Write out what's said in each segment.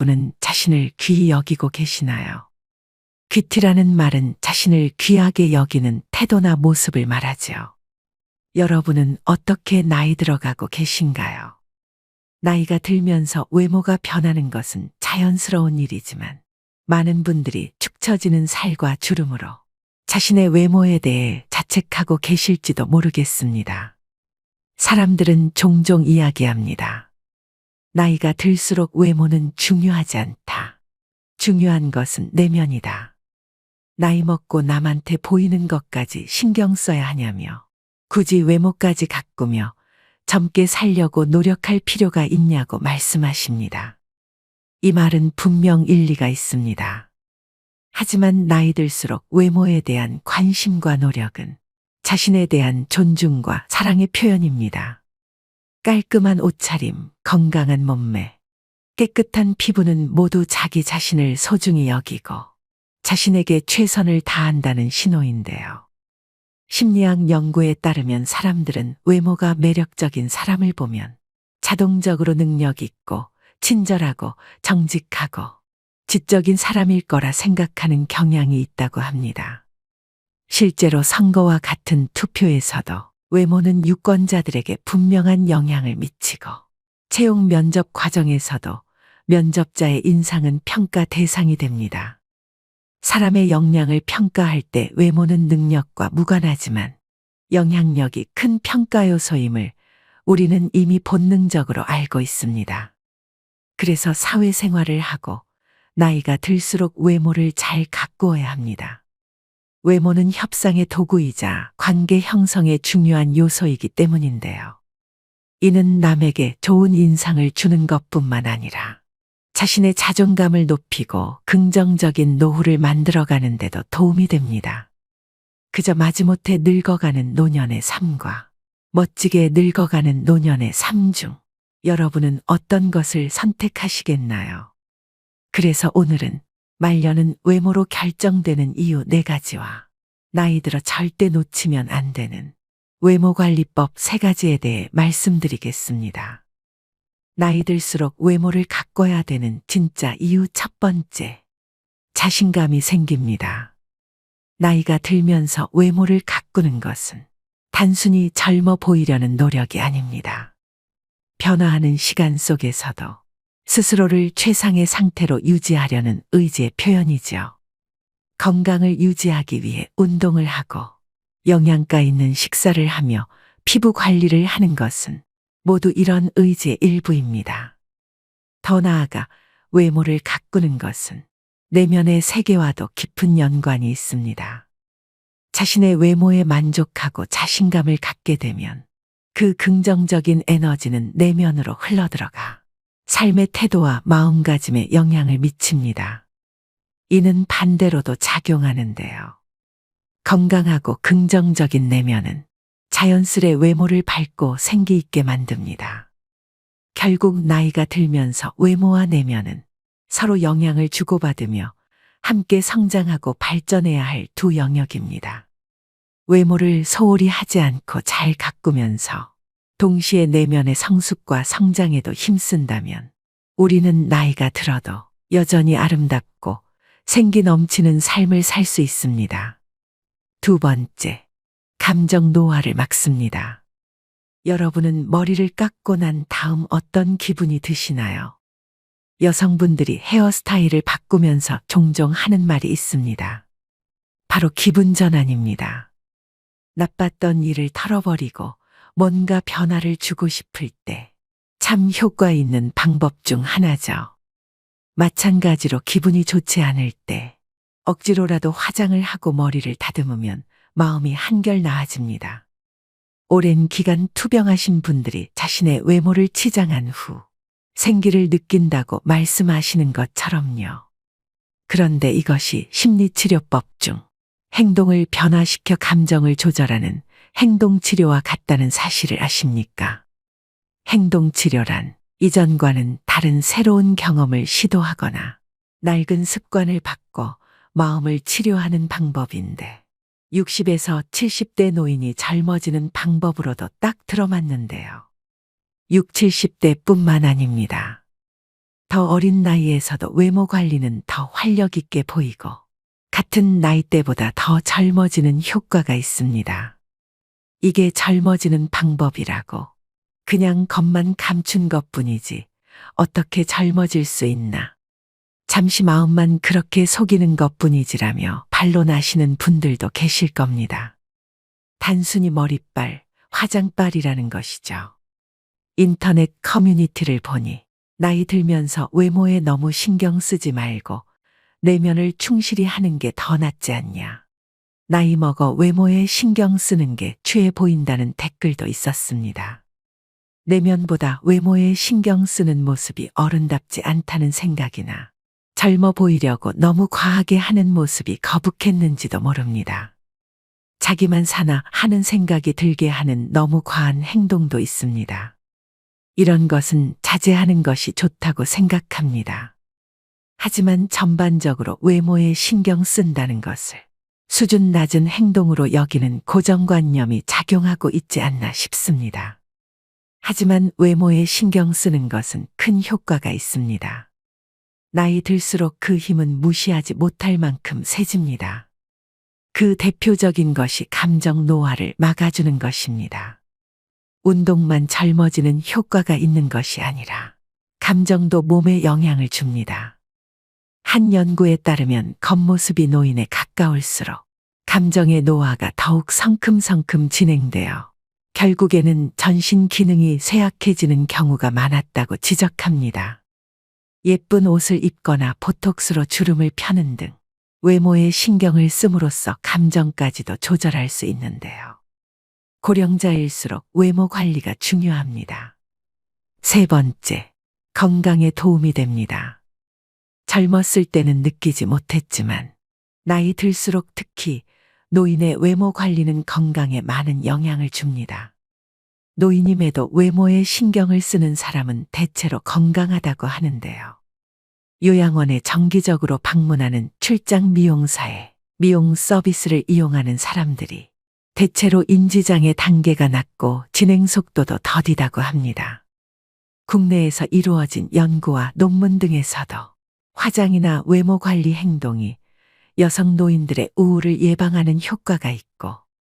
여러분은 자신을 귀히 여기고 계시나요? 귀티라는 말은 자신을 귀하게 여기는 태도나 모습을 말하지요. 여러분은 어떻게 나이 들어가고 계신가요? 나이가 들면서 외모가 변하는 것은 자연스러운 일이지만 많은 분들이 축 처지는 살과 주름으로 자신의 외모에 대해 자책하고 계실지도 모르겠습니다. 사람들은 종종 이야기합니다. 나이가 들수록 외모는 중요하지 않다. 중요한 것은 내면이다. 나이 먹고 남한테 보이는 것까지 신경 써야 하냐며 굳이 외모까지 가꾸며 젊게 살려고 노력할 필요가 있냐고 말씀하십니다. 이 말은 분명 일리가 있습니다. 하지만 나이 들수록 외모에 대한 관심과 노력은 자신에 대한 존중과 사랑의 표현입니다. 깔끔한 옷차림, 건강한 몸매, 깨끗한 피부는 모두 자기 자신을 소중히 여기고 자신에게 최선을 다한다는 신호인데요. 심리학 연구에 따르면 사람들은 외모가 매력적인 사람을 보면 자동적으로 능력 있고 친절하고 정직하고 지적인 사람일 거라 생각하는 경향이 있다고 합니다. 실제로 선거와 같은 투표에서도 외모는 유권자들에게 분명한 영향을 미치고 채용 면접 과정에서도 면접자의 인상은 평가 대상이 됩니다. 사람의 역량을 평가할 때 외모는 능력과 무관하지만 영향력이 큰 평가 요소임을 우리는 이미 본능적으로 알고 있습니다. 그래서 사회생활을 하고 나이가 들수록 외모를 잘 가꾸어야 합니다. 외모는 협상의 도구이자 관계 형성에 중요한 요소이기 때문인데요. 이는 남에게 좋은 인상을 주는 것뿐만 아니라 자신의 자존감을 높이고 긍정적인 노후를 만들어가는 데도 도움이 됩니다. 그저 마지못해 늙어가는 노년의 삶과 멋지게 늙어가는 노년의 삶 중 여러분은 어떤 것을 선택하시겠나요? 그래서 오늘은 말년은 외모로 결정되는 이유 4가지와 나이 들어 절대 놓치면 안 되는 외모관리법 3가지에 대해 말씀드리겠습니다. 나이 들수록 외모를 가꿔야 되는 진짜 이유 첫 번째, 자신감이 생깁니다. 나이가 들면서 외모를 가꾸는 것은 단순히 젊어 보이려는 노력이 아닙니다. 변화하는 시간 속에서도 스스로를 최상의 상태로 유지하려는 의지의 표현이죠. 건강을 유지하기 위해 운동을 하고 영양가 있는 식사를 하며 피부 관리를 하는 것은 모두 이런 의지의 일부입니다. 더 나아가 외모를 가꾸는 것은 내면의 세계와도 깊은 연관이 있습니다. 자신의 외모에 만족하고 자신감을 갖게 되면 그 긍정적인 에너지는 내면으로 흘러들어가 삶의 태도와 마음가짐에 영향을 미칩니다. 이는 반대로도 작용하는데요. 건강하고 긍정적인 내면은 자연스레 외모를 밝고 생기 있게 만듭니다. 결국 나이가 들면서 외모와 내면은 서로 영향을 주고받으며 함께 성장하고 발전해야 할 두 영역입니다. 외모를 소홀히 하지 않고 잘 가꾸면서 동시에 내면의 성숙과 성장에도 힘쓴다면 우리는 나이가 들어도 여전히 아름답고 생기 넘치는 삶을 살 수 있습니다. 두 번째, 감정 노화를 막습니다. 여러분은 머리를 깎고 난 다음 어떤 기분이 드시나요? 여성분들이 헤어스타일을 바꾸면서 종종 하는 말이 있습니다. 바로 기분 전환입니다. 나빴던 일을 털어버리고 뭔가 변화를 주고 싶을 때 참 효과 있는 방법 중 하나죠. 마찬가지로 기분이 좋지 않을 때 억지로라도 화장을 하고 머리를 다듬으면 마음이 한결 나아집니다. 오랜 기간 투병하신 분들이 자신의 외모를 치장한 후 생기를 느낀다고 말씀하시는 것처럼요. 그런데 이것이 심리치료법 중 행동을 변화시켜 감정을 조절하는 행동치료와 같다는 사실을 아십니까? 행동치료란 이전과는 다른 새로운 경험을 시도하거나 낡은 습관을 바꿔 마음을 치료하는 방법인데 60에서 70대 노인이 젊어지는 방법으로도 딱 들어맞는데요. 60, 70대뿐만 아닙니다. 더 어린 나이에서도 외모 관리는 더 활력 있게 보이고 같은 나이대보다 더 젊어지는 효과가 있습니다. 이게 젊어지는 방법이라고. 그냥 겉만 감춘 것뿐이지 어떻게 젊어질 수 있나. 잠시 마음만 그렇게 속이는 것뿐이지라며 반론하시는 분들도 계실 겁니다. 단순히 머리빨, 화장빨이라는 것이죠. 인터넷 커뮤니티를 보니 나이 들면서 외모에 너무 신경 쓰지 말고 내면을 충실히 하는 게 더 낫지 않냐. 나이 먹어 외모에 신경 쓰는 게 취해 보인다는 댓글도 있었습니다. 내면보다 외모에 신경 쓰는 모습이 어른답지 않다는 생각이나 젊어 보이려고 너무 과하게 하는 모습이 거북했는지도 모릅니다. 자기만 사나 하는 생각이 들게 하는 너무 과한 행동도 있습니다. 이런 것은 자제하는 것이 좋다고 생각합니다. 하지만 전반적으로 외모에 신경 쓴다는 것을 수준 낮은 행동으로 여기는 고정관념이 작용하고 있지 않나 싶습니다. 하지만 외모에 신경 쓰는 것은 큰 효과가 있습니다. 나이 들수록 그 힘은 무시하지 못할 만큼 세집니다. 그 대표적인 것이 감정 노화를 막아주는 것입니다. 운동만 젊어지는 효과가 있는 것이 아니라 감정도 몸에 영향을 줍니다. 한 연구에 따르면 겉모습이 노인에 가까울수록 감정의 노화가 더욱 성큼성큼 진행되어 결국에는 전신 기능이 쇠약해지는 경우가 많았다고 지적합니다. 예쁜 옷을 입거나 보톡스로 주름을 펴는 등 외모에 신경을 씀으로써 감정까지도 조절할 수 있는데요. 고령자일수록 외모 관리가 중요합니다. 세 번째, 건강에 도움이 됩니다. 젊었을 때는 느끼지 못했지만 나이 들수록 특히 노인의 외모 관리는 건강에 많은 영향을 줍니다. 노인임에도 외모에 신경을 쓰는 사람은 대체로 건강하다고 하는데요. 요양원에 정기적으로 방문하는 출장 미용사의 미용 서비스를 이용하는 사람들이 대체로 인지장애 단계가 낮고 진행 속도도 더디다고 합니다. 국내에서 이루어진 연구와 논문 등에서도 화장이나 외모 관리 행동이 여성 노인들의 우울을 예방하는 효과가 있고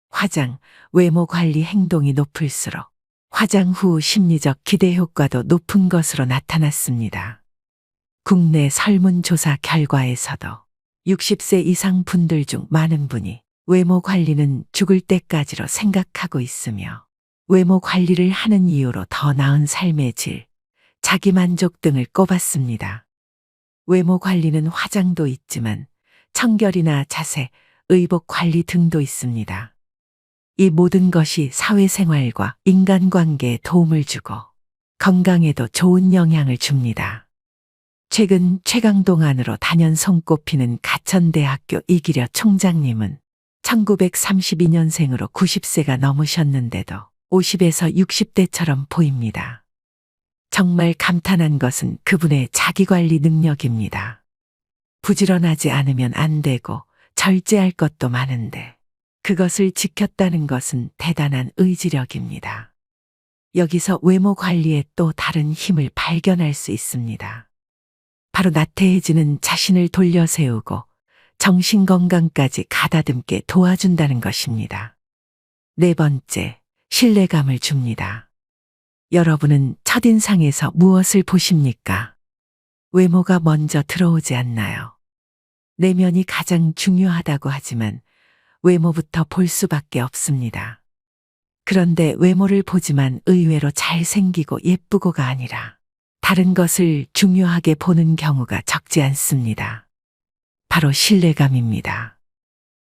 화장, 외모 관리 행동이 높을수록 화장 후 심리적 기대 효과도 높은 것으로 나타났습니다. 국내 설문조사 결과에서도 60세 이상 분들 중 많은 분이 외모 관리는 죽을 때까지로 생각하고 있으며 외모 관리를 하는 이유로 더 나은 삶의 질, 자기만족 등을 꼽았습니다. 외모 관리는 화장도 있지만 청결이나 자세, 의복 관리 등도 있습니다. 이 모든 것이 사회생활과 인간관계에 도움을 주고 건강에도 좋은 영향을 줍니다. 최근 최강동 안으로 단연 손꼽히는 가천대학교 이기려 총장님은 1932년생으로 90세가 넘으셨는데도 50에서 60대처럼 보입니다. 정말 감탄한 것은 그분의 자기관리 능력입니다. 부지런하지 않으면 안 되고 절제할 것도 많은데 그것을 지켰다는 것은 대단한 의지력입니다. 여기서 외모 관리에 또 다른 힘을 발견할 수 있습니다. 바로 나태해지는 자신을 돌려 세우고 정신건강까지 가다듬게 도와준다는 것입니다. 네 번째, 신뢰감을 줍니다. 여러분은 첫인상에서 무엇을 보십니까? 외모가 먼저 들어오지 않나요? 내면이 가장 중요하다고 하지만 외모부터 볼 수밖에 없습니다. 그런데 외모를 보지만 의외로 잘생기고 예쁘고가 아니라 다른 것을 중요하게 보는 경우가 적지 않습니다. 바로 신뢰감입니다.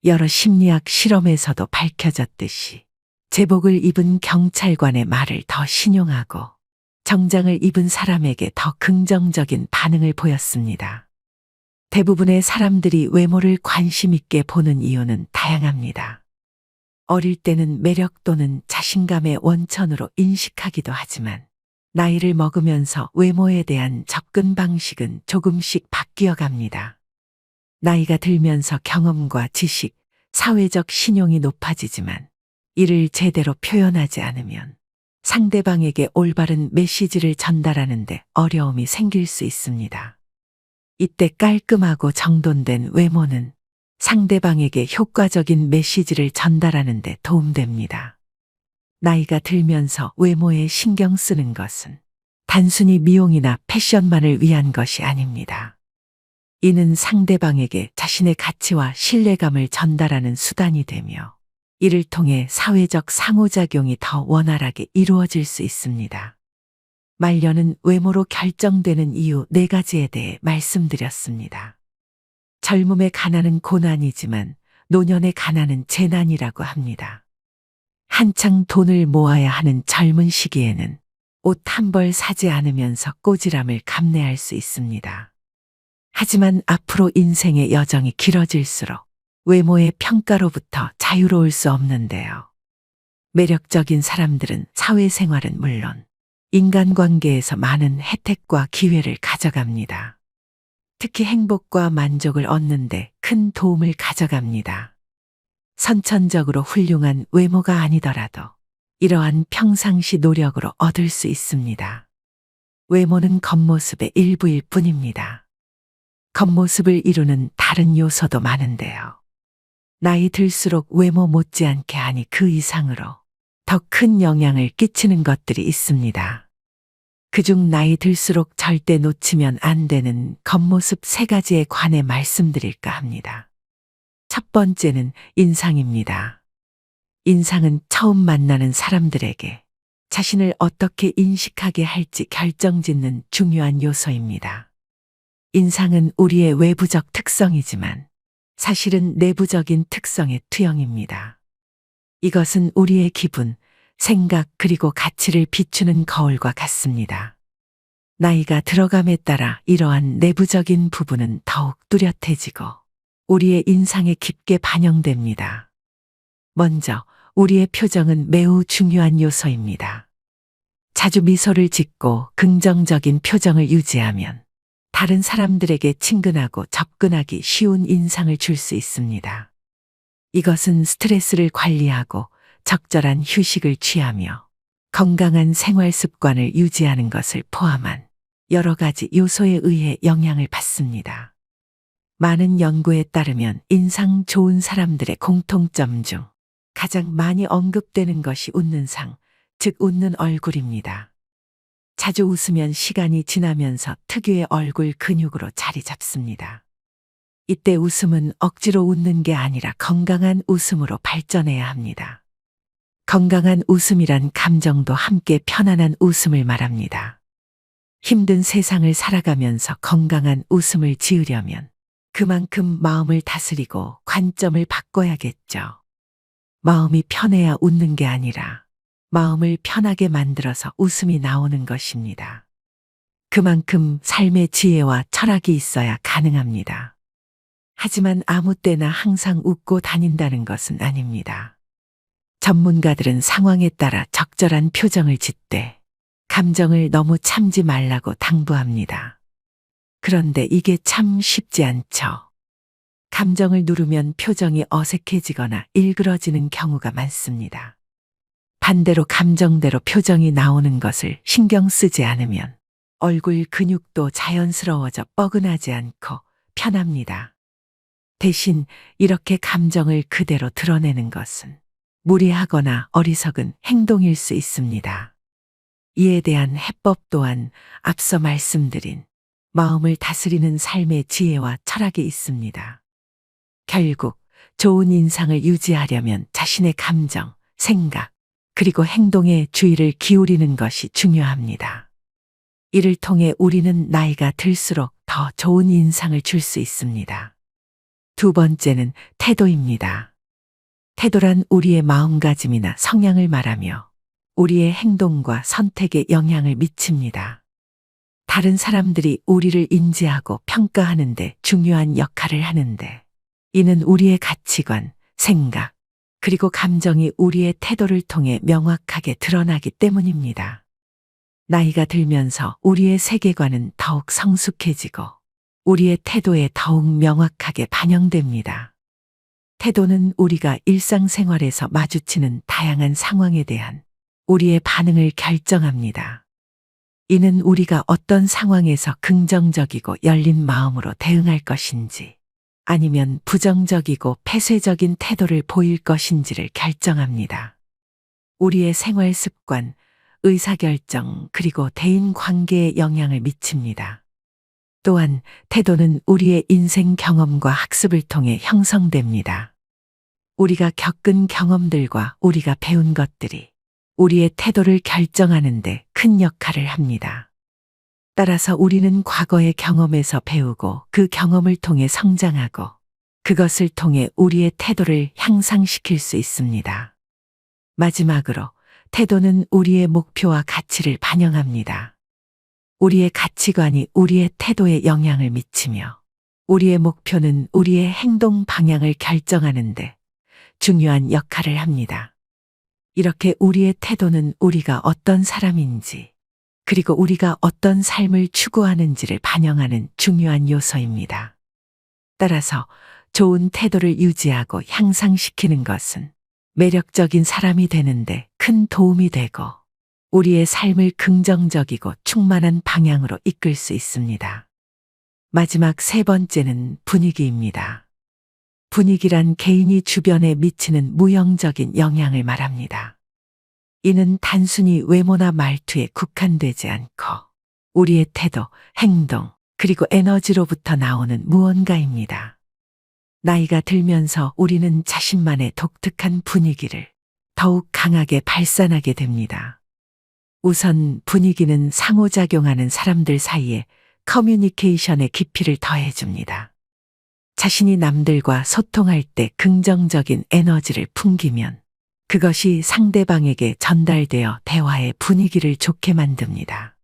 여러 심리학 실험에서도 밝혀졌듯이 제복을 입은 경찰관의 말을 더 신용하고 정장을 입은 사람에게 더 긍정적인 반응을 보였습니다. 대부분의 사람들이 외모를 관심 있게 보는 이유는 다양합니다. 어릴 때는 매력 또는 자신감의 원천으로 인식하기도 하지만 나이를 먹으면서 외모에 대한 접근 방식은 조금씩 바뀌어 갑니다. 나이가 들면서 경험과 지식, 사회적 신용이 높아지지만 이를 제대로 표현하지 않으면 상대방에게 올바른 메시지를 전달하는데 어려움이 생길 수 있습니다. 이때 깔끔하고 정돈된 외모는 상대방에게 효과적인 메시지를 전달하는 데 도움됩니다. 나이가 들면서 외모에 신경 쓰는 것은 단순히 미용이나 패션만을 위한 것이 아닙니다. 이는 상대방에게 자신의 가치와 신뢰감을 전달하는 수단이 되며 이를 통해 사회적 상호작용이 더 원활하게 이루어질 수 있습니다. 말년은 외모로 결정되는 이유 4가지에 대해 말씀드렸습니다. 젊음의 가난은 고난이지만 노년의 가난은 재난이라고 합니다. 한창 돈을 모아야 하는 젊은 시기에는 옷 한 벌 사지 않으면서 꼬지람을 감내할 수 있습니다. 하지만 앞으로 인생의 여정이 길어질수록 외모의 평가로부터 자유로울 수 없는데요. 매력적인 사람들은 사회생활은 물론 인간관계에서 많은 혜택과 기회를 가져갑니다. 특히 행복과 만족을 얻는데 큰 도움을 가져갑니다. 선천적으로 훌륭한 외모가 아니더라도 이러한 평상시 노력으로 얻을 수 있습니다. 외모는 겉모습의 일부일 뿐입니다. 겉모습을 이루는 다른 요소도 많은데요. 나이 들수록 외모 못지않게 하니 그 이상으로 더 큰 영향을 끼치는 것들이 있습니다. 그중 나이 들수록 절대 놓치면 안 되는 겉모습 3가지에 관해 말씀드릴까 합니다. 첫 번째는 인상입니다. 인상은 처음 만나는 사람들에게 자신을 어떻게 인식하게 할지 결정짓는 중요한 요소입니다. 인상은 우리의 외부적 특성이지만 사실은 내부적인 특성의 투영입니다. 이것은 우리의 기분, 생각 그리고 가치를 비추는 거울과 같습니다. 나이가 들어감에 따라 이러한 내부적인 부분은 더욱 뚜렷해지고 우리의 인상에 깊게 반영됩니다. 먼저 우리의 표정은 매우 중요한 요소입니다. 자주 미소를 짓고 긍정적인 표정을 유지하면 다른 사람들에게 친근하고 접근하기 쉬운 인상을 줄 수 있습니다. 이것은 스트레스를 관리하고 적절한 휴식을 취하며 건강한 생활 습관을 유지하는 것을 포함한 여러 가지 요소에 의해 영향을 받습니다. 많은 연구에 따르면 인상 좋은 사람들의 공통점 중 가장 많이 언급되는 것이 웃는 상, 즉 웃는 얼굴입니다. 자주 웃으면 시간이 지나면서 특유의 얼굴 근육으로 자리 잡습니다. 이때 웃음은 억지로 웃는 게 아니라 건강한 웃음으로 발전해야 합니다. 건강한 웃음이란 감정도 함께 편안한 웃음을 말합니다. 힘든 세상을 살아가면서 건강한 웃음을 지으려면 그만큼 마음을 다스리고 관점을 바꿔야겠죠. 마음이 편해야 웃는 게 아니라 마음을 편하게 만들어서 웃음이 나오는 것입니다. 그만큼 삶의 지혜와 철학이 있어야 가능합니다. 하지만 아무 때나 항상 웃고 다닌다는 것은 아닙니다. 전문가들은 상황에 따라 적절한 표정을 짓되 감정을 너무 참지 말라고 당부합니다. 그런데 이게 참 쉽지 않죠. 감정을 누르면 표정이 어색해지거나 일그러지는 경우가 많습니다. 반대로 감정대로 표정이 나오는 것을 신경 쓰지 않으면 얼굴 근육도 자연스러워져 뻐근하지 않고 편합니다. 대신 이렇게 감정을 그대로 드러내는 것은 무리하거나 어리석은 행동일 수 있습니다. 이에 대한 해법 또한 앞서 말씀드린 마음을 다스리는 삶의 지혜와 철학이 있습니다. 결국 좋은 인상을 유지하려면 자신의 감정, 생각, 그리고 행동에 주의를 기울이는 것이 중요합니다. 이를 통해 우리는 나이가 들수록 더 좋은 인상을 줄 수 있습니다. 두 번째는 태도입니다. 태도란 우리의 마음가짐이나 성향을 말하며 우리의 행동과 선택에 영향을 미칩니다. 다른 사람들이 우리를 인지하고 평가하는 데 중요한 역할을 하는데 이는 우리의 가치관, 생각, 그리고 감정이 우리의 태도를 통해 명확하게 드러나기 때문입니다. 나이가 들면서 우리의 세계관은 더욱 성숙해지고 우리의 태도에 더욱 명확하게 반영됩니다. 태도는 우리가 일상생활에서 마주치는 다양한 상황에 대한 우리의 반응을 결정합니다. 이는 우리가 어떤 상황에서 긍정적이고 열린 마음으로 대응할 것인지 아니면 부정적이고 폐쇄적인 태도를 보일 것인지를 결정합니다. 우리의 생활 습관, 의사결정, 그리고 대인 관계에 영향을 미칩니다. 또한 태도는 우리의 인생 경험과 학습을 통해 형성됩니다. 우리가 겪은 경험들과 우리가 배운 것들이 우리의 태도를 결정하는 데 큰 역할을 합니다. 따라서 우리는 과거의 경험에서 배우고 그 경험을 통해 성장하고 그것을 통해 우리의 태도를 향상시킬 수 있습니다. 마지막으로 태도는 우리의 목표와 가치를 반영합니다. 우리의 가치관이 우리의 태도에 영향을 미치며 우리의 목표는 우리의 행동 방향을 결정하는데 중요한 역할을 합니다. 이렇게 우리의 태도는 우리가 어떤 사람인지 그리고 우리가 어떤 삶을 추구하는지를 반영하는 중요한 요소입니다. 따라서 좋은 태도를 유지하고 향상시키는 것은 매력적인 사람이 되는데 큰 도움이 되고 우리의 삶을 긍정적이고 충만한 방향으로 이끌 수 있습니다. 마지막 세 번째는 분위기입니다. 분위기란 개인이 주변에 미치는 무형적인 영향을 말합니다. 이는 단순히 외모나 말투에 국한되지 않고 우리의 태도, 행동, 그리고 에너지로부터 나오는 무언가입니다. 나이가 들면서 우리는 자신만의 독특한 분위기를 더욱 강하게 발산하게 됩니다. 우선 분위기는 상호작용하는 사람들 사이에 커뮤니케이션의 깊이를 더해줍니다. 자신이 남들과 소통할 때 긍정적인 에너지를 풍기면 그것이 상대방에게 전달되어 대화의 분위기를 좋게 만듭니다.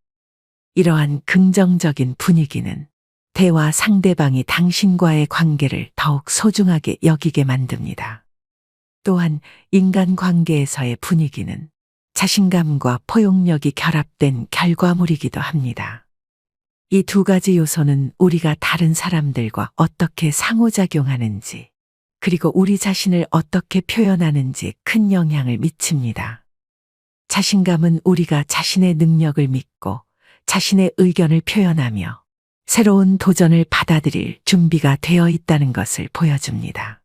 이러한 긍정적인 분위기는 대화 상대방이 당신과의 관계를 더욱 소중하게 여기게 만듭니다. 또한 인간관계에서의 분위기는 자신감과 포용력이 결합된 결과물이기도 합니다. 이 두 가지 요소는 우리가 다른 사람들과 어떻게 상호작용하는지, 그리고 우리 자신을 어떻게 표현하는지 큰 영향을 미칩니다. 자신감은 우리가 자신의 능력을 믿고 자신의 의견을 표현하며 새로운 도전을 받아들일 준비가 되어 있다는 것을 보여줍니다.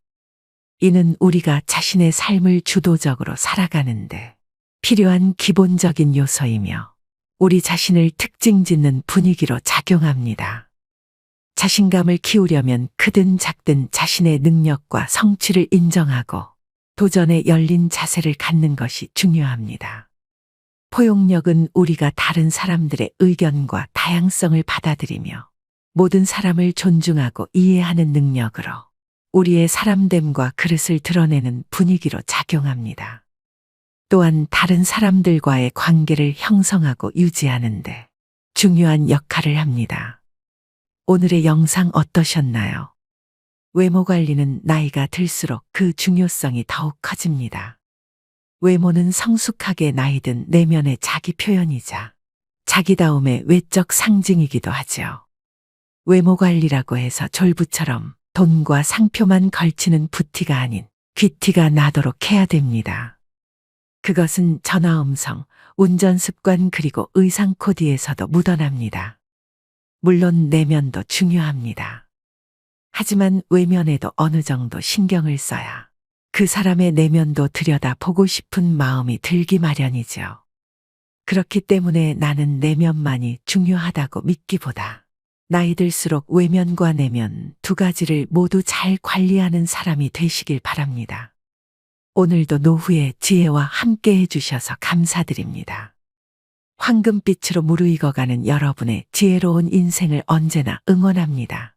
이는 우리가 자신의 삶을 주도적으로 살아가는데 필요한 기본적인 요소이며 우리 자신을 특징 짓는 분위기로 작용합니다. 자신감을 키우려면 크든 작든 자신의 능력과 성취를 인정하고 도전에 열린 자세를 갖는 것이 중요합니다. 포용력은 우리가 다른 사람들의 의견과 다양성을 받아들이며 모든 사람을 존중하고 이해하는 능력으로 우리의 사람됨과 그릇을 드러내는 분위기로 작용합니다. 또한 다른 사람들과의 관계를 형성하고 유지하는데 중요한 역할을 합니다. 오늘의 영상 어떠셨나요? 외모 관리는 나이가 들수록 그 중요성이 더욱 커집니다. 외모는 성숙하게 나이든 내면의 자기 표현이자 자기다움의 외적 상징이기도 하죠. 외모 관리라고 해서 졸부처럼 돈과 상표만 걸치는 부티가 아닌 귀티가 나도록 해야 됩니다. 그것은 전화음성, 운전 습관 그리고 의상 코디에서도 묻어납니다. 물론 내면도 중요합니다. 하지만 외면에도 어느 정도 신경을 써야 그 사람의 내면도 들여다보고 싶은 마음이 들기 마련이죠. 그렇기 때문에 나는 내면만이 중요하다고 믿기보다 나이 들수록 외면과 내면 두 가지를 모두 잘 관리하는 사람이 되시길 바랍니다. 오늘도 노후의 지혜와 함께 해주셔서 감사드립니다. 황금빛으로 무르익어가는 여러분의 지혜로운 인생을 언제나 응원합니다.